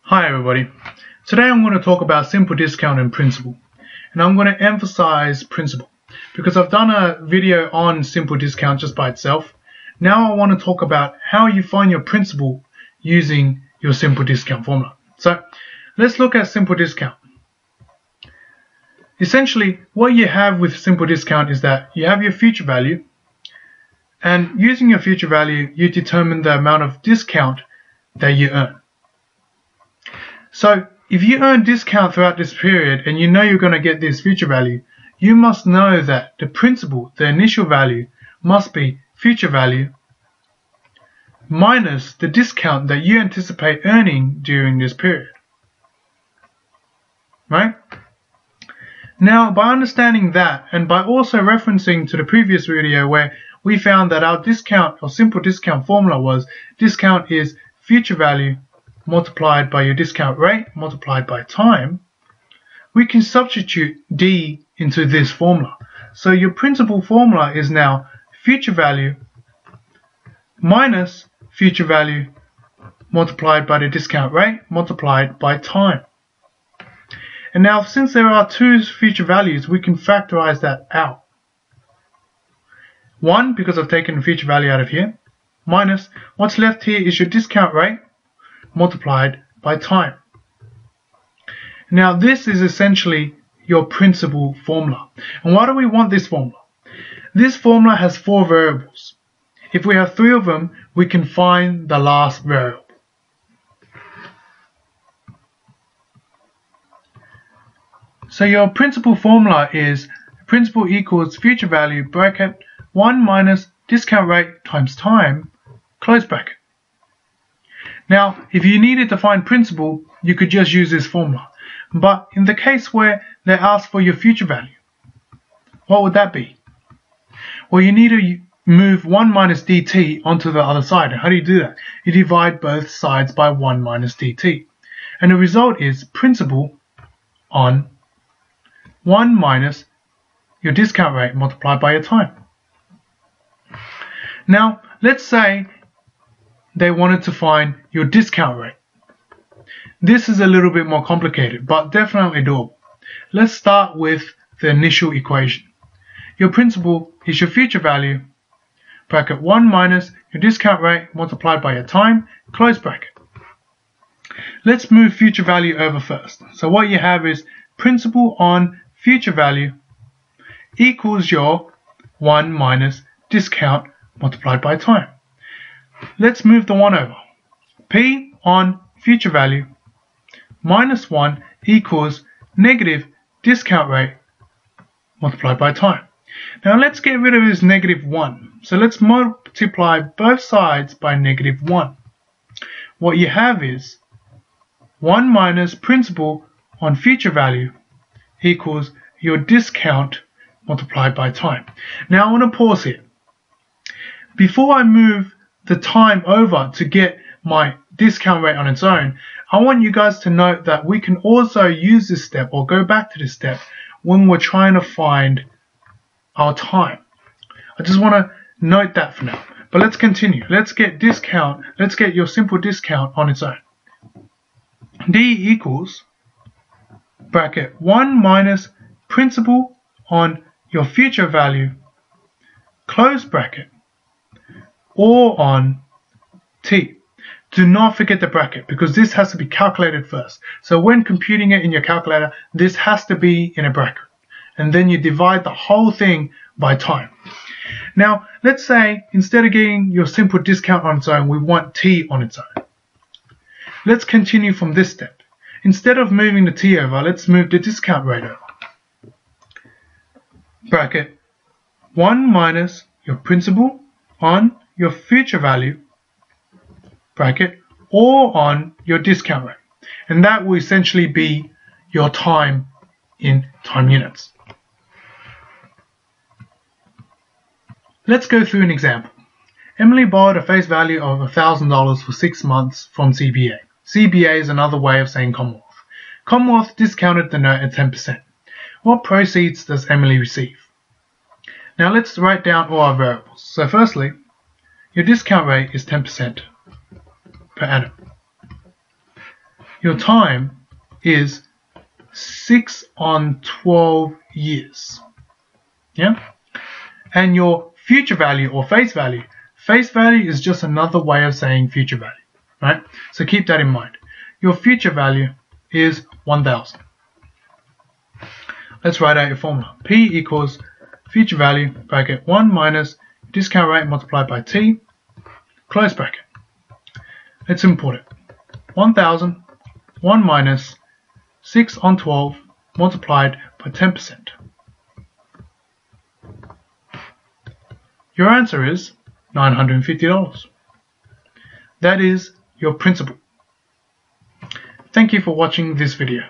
Hi everybody. Today I'm going to talk about simple discount and principal. And I'm going to emphasize principal because I've done a video on simple discount just by itself. Now I want to talk about how you find your principal using your simple discount formula. So let's look at simple discount. Essentially what you have with simple discount is that you have your future value, and using your future value you determine the amount of discount that you earn. So if you earn discount throughout this period and you know you're going to get this future value, you must know that the principal, the initial value, must be future value minus the discount that you anticipate earning during this period. Right? Now, by understanding that, and by also referencing to the previous video where we found that our discount or simple discount formula was discount is future value multiplied by your discount rate multiplied by time, we can substitute D into this formula. So your principal formula is now future value minus future value multiplied by the discount rate multiplied by time. And now since there are two future values, we can factorize that out. 1, because I've taken the future value out of here, minus what's left here is your discount rate multiplied by time. Now this is essentially your principal formula. And why do we want this formula? This formula has 4 variables. If we have 3 of them, we can find the last variable. So your principal formula is principal equals future value bracket 1 minus discount rate times time close bracket. Now, if you needed to find principal, you could just use this formula. But in the case where they ask for your future value, what would that be? Well, you need to move 1 minus dt onto the other side. And how do you do that? You divide both sides by 1 minus dt. And the result is principal on 1 minus your discount rate multiplied by your time. Now, let's say they wanted to find your discount rate. This is a little bit more complicated, but definitely doable. Let's start with the initial equation. Your principal is your future value, bracket 1 minus your discount rate multiplied by your time, close bracket. Let's move future value over first. So what you have is principal on future value equals your 1 minus discount multiplied by time. Let's move the 1 over. P on future value minus 1 equals negative discount rate multiplied by time. Now let's get rid of this negative 1. So let's multiply both sides by negative 1. What you have is 1 minus principal on future value equals your discount multiplied by time. Now I want to pause here. Before I move the time over to get my discount rate on its own, I want you guys to note that we can also use this step or go back to this step when we're trying to find our time. I just want to note that for now. But let's continue. Let's get discount. Let's get your simple discount on its own. D equals bracket 1 minus principal on your future value close bracket or on T. Do not forget the bracket because this has to be calculated first. So when computing it in your calculator, this has to be in a bracket. And then you divide the whole thing by time. Now, let's say instead of getting your simple discount on its own, we want T on its own. Let's continue from this step. Instead of moving the T over, let's move the discount rate over. Bracket 1 minus your principal on your future value bracket or on your discount rate, and that will essentially be your time in time units. Let's go through an example. Emily borrowed a face value of $1,000 for 6 months from CBA. CBA is another way of saying Commonwealth. Commonwealth discounted the note at 10%. What proceeds does Emily receive? Now let's write down all our variables. So firstly, your discount rate is 10% per annum. Your time is 6 on 12 years. Yeah? And your future value or face value is just another way of saying future value, right? So keep that in mind. Your future value is 1000. Let's write out your formula. P equals future value, bracket 1 minus discount rate multiplied by T, close bracket. Let's import it. 1000, 1 minus 6 on 12 multiplied by 10%. Your answer is $950. That is your principal. Thank you for watching this video.